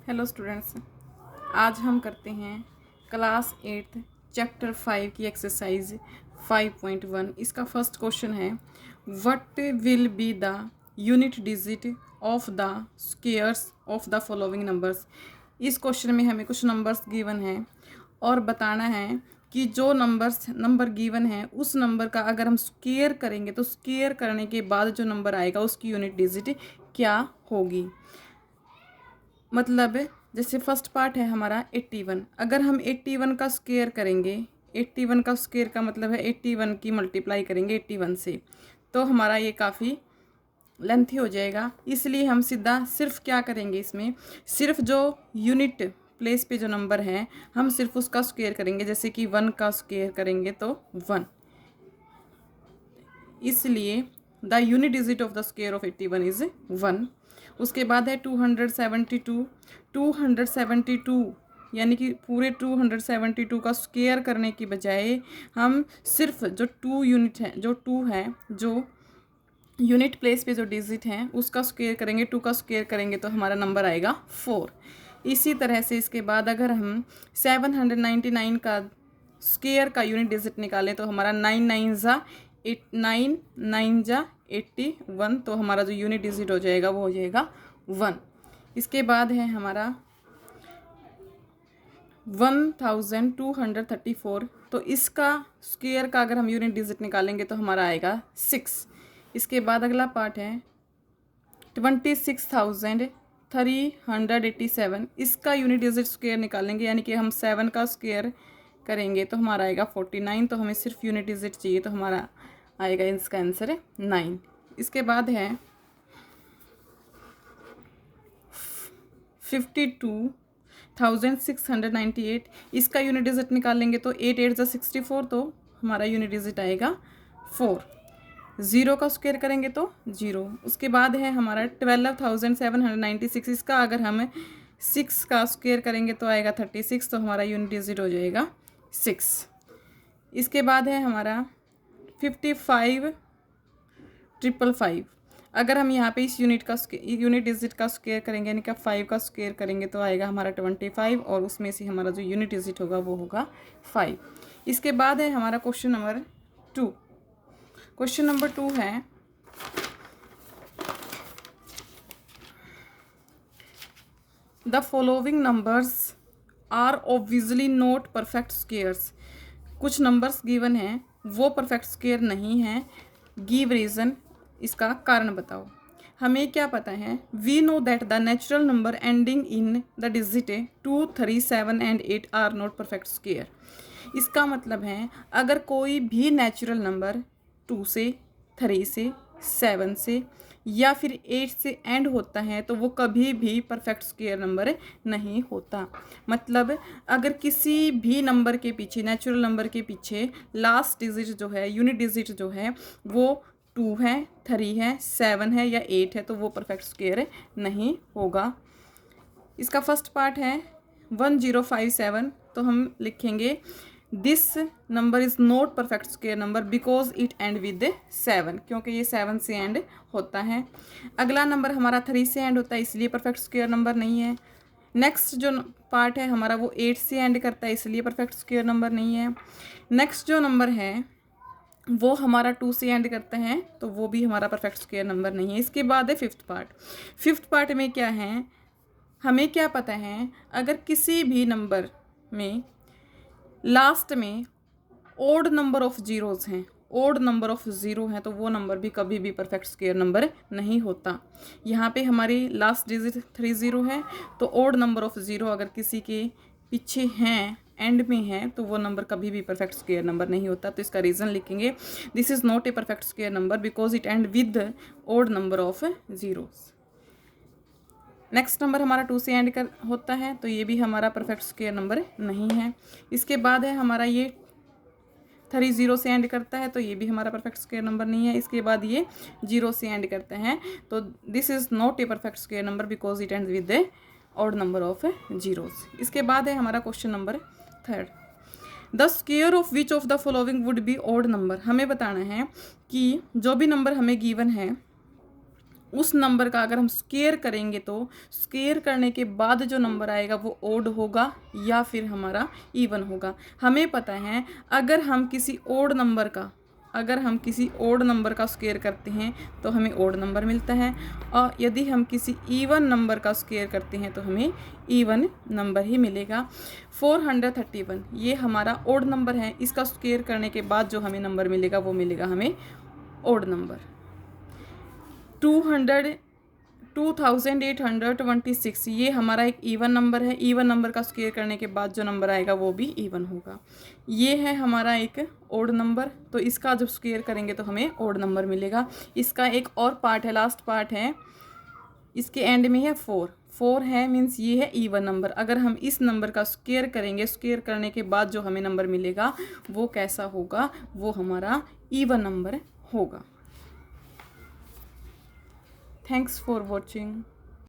Hello students, आज हम करते हैं क्लास 8 चैप्टर 5 की एक्सरसाइज 5.1। इसका फर्स्ट क्वेश्चन है, what will be the unit digit of the squares of the following numbers. इस क्वेश्चन में हमें कुछ नंबर्स गिवन हैं और बताना है कि जो नंबर गिवन है उस नंबर का अगर हम स्क्वायर करेंगे तो स्क्वायर करने के बाद जो नंबर आएगा उसकी यूनिट डिजिट क्या होगी। मतलब जैसे फर्स्ट पार्ट है हमारा 81। अगर हम 81 का स्क्वायर करेंगे, 81 का स्क्वायर का मतलब है 81 की मल्टीप्लाई करेंगे 81 से, तो हमारा ये काफ़ी लेंथी हो जाएगा। इसलिए हम सीधा सिर्फ क्या करेंगे, इसमें सिर्फ जो यूनिट प्लेस पे जो नंबर है हम सिर्फ उसका स्क्वायर करेंगे। जैसे कि 1 का स्क्वायर करेंगे तो 1, इसलिए the unit digit of the square of 81 is 1। उसके बाद है 272। 272 यानी कि पूरे 272 का स्क्वायर करने की बजाय हम सिर्फ जो 2 यूनिट है, जो 2 है, जो यूनिट प्लेस पे जो डिजिट हैं उसका स्क्वायर करेंगे। 2 का स्क्वायर करेंगे तो हमारा नंबर आएगा 4। इसी तरह से इसके बाद अगर हम 799 का स्क्वायर का यूनिट डिजिट निकालें तो हमारा 9 9 तो हमारा जो यूनिट डिजिट हो जाएगा वो हो जाएगा 1। इसके बाद है हमारा 1234, तो इसका स्क्वायर का अगर हम यूनिट डिजिट निकालेंगे तो हमारा आएगा 6। इसके बाद अगला पार्ट है 26,387, इसका यूनिट डिजिट स्क्वायर निकालेंगे, यानी कि हम 7 का स्क्वायर करेंगे तो हमारा आएगा 49। तो हमें सिर्फ यूनिट डिजिट चाहिए तो हमारा आएगा, इसका आंसर है 9। इसके बाद है 52,698, इसका यूनिट डिजिट निकालेंगे तो 8 8 जा 64, तो हमारा यूनिट डिजिट आएगा 4। 0 का स्क्वायर करेंगे तो 0। उसके बाद है हमारा 12,796, इसका अगर हम 6 का स्क्वायर करेंगे तो आएगा 36, तो हमारा यूनिट डिजिट हो जाएगा 6। इसके बाद है हमारा 55,555, अगर हम यहाँ पे इस यूनिट डिजिट का स्क्वायर करेंगे, यानी कि 5 का स्क्वायर करेंगे तो आएगा हमारा 25, और उसमें से हमारा जो यूनिट डिजिट होगा वो होगा 5। इसके बाद है हमारा क्वेश्चन नंबर 2। क्वेश्चन नंबर 2 है, the following numbers are obviously not perfect squares. कुछ नंबर्स गिवन हैं वो परफेक्ट स्क्वायर नहीं हैं, गिव रीज़न, इसका कारण बताओ। हमें क्या पता है, we know that the natural number ending in the digit 2 3 7 and 8 are not perfect square. इसका मतलब है अगर कोई भी नेचुरल नंबर 2 से, 3 से, 7 से या फिर 8 से एंड होता है तो वो कभी भी परफेक्ट स्क्वायर नंबर नहीं होता। मतलब अगर किसी भी नंबर के पीछे, नेचुरल नंबर के पीछे लास्ट डिजिट जो है, यूनिट डिजिट जो है वो 2 है, 3 है, 7 है या 8 है, तो वो परफेक्ट स्क्वायर नहीं होगा। इसका फर्स्ट पार्ट है 1057, तो हम लिखेंगे this number is not perfect square number because it end with 7, क्योंकि ये 7 से एंड होता है। अगला नंबर हमारा 3 से एंड होता है, इसलिए परफेक्ट स्क्वायर नंबर नहीं है। नेक्स्ट जो पार्ट है हमारा वो 8 से एंड करता है, इसलिए परफेक्ट स्क्वायर नंबर नहीं है। नेक्स्ट जो नंबर है वो हमारा 2 से एंड करते हैं, तो वो भी हमारा परफेक्ट स्क्वायर नंबर नहीं है। इसके बाद है फिफ्थ पार्ट। फिफ्थ पार्ट में क्या है, हमें क्या पता है, अगर किसी भी नंबर में लास्ट में ओड नंबर ऑफ जीरोज़ हैं, ओड नंबर ऑफ ज़ीरो हैं, तो वो नंबर भी कभी भी परफेक्ट स्क्वायर नंबर नहीं होता। यहाँ पे हमारी लास्ट डिजिट 30 है, तो ओड नंबर ऑफ ज़ीरो अगर किसी के पीछे हैं, एंड में है, तो वो नंबर कभी भी परफेक्ट स्क्वायर नंबर नहीं होता। तो इसका रीज़न लिखेंगे, this is not a perfect square number because it end with odd number of zeros. Next number हमारा 2 से एंड कर होता है, तो ये भी हमारा परफेक्ट स्क्वायर नंबर नहीं है। इसके बाद है हमारा ये 30 से एंड करता है, तो ये भी हमारा परफेक्ट स्क्वायर नंबर नहीं है। इसके बाद ये 0 से एंड करते हैं, तो this is not a perfect square number because it end with the odd number of zeros. इसके बाद है हमारा question number 3, the square of which of the following would be odd number. हमें बताना है कि जो भी नंबर हमें गिवन है उस नंबर का अगर हम स्क्वायर करेंगे तो स्क्वायर करने के बाद जो नंबर आएगा वो ओड होगा या फिर हमारा इवन होगा। हमें पता है अगर हम किसी ओड नंबर का स्क्वायर करते हैं तो हमें ओड नंबर मिलता है, और यदि हम किसी इवन नंबर का स्क्वायर करते हैं तो हमें इवन नंबर ही मिलेगा। 431 ये हमारा ओड नंबर है, इसका स्क्वायर करने के बाद जो हमें नंबर मिलेगा वो मिलेगा हमें ओड नंबर। 2826 ये हमारा एक इवन नंबर है, इवन नंबर का स्क्वायर करने के बाद जो नंबर आएगा वो भी इवन होगा। ये है हमारा एक ओड नंबर, तो इसका जब स्क्वायर करेंगे तो हमें ओड नंबर मिलेगा। इसका एक और पार्ट है, लास्ट पार्ट है, इसके एंड में है 4 है, मीन्स ये है इवन नंबर। अगर हम इस नंबर का स्क्वायर करेंगे, स्क्वायर करने के बाद जो हमें नंबर मिलेगा वो कैसा होगा, वो हमारा इवन नंबर होगा। Thanks for watching.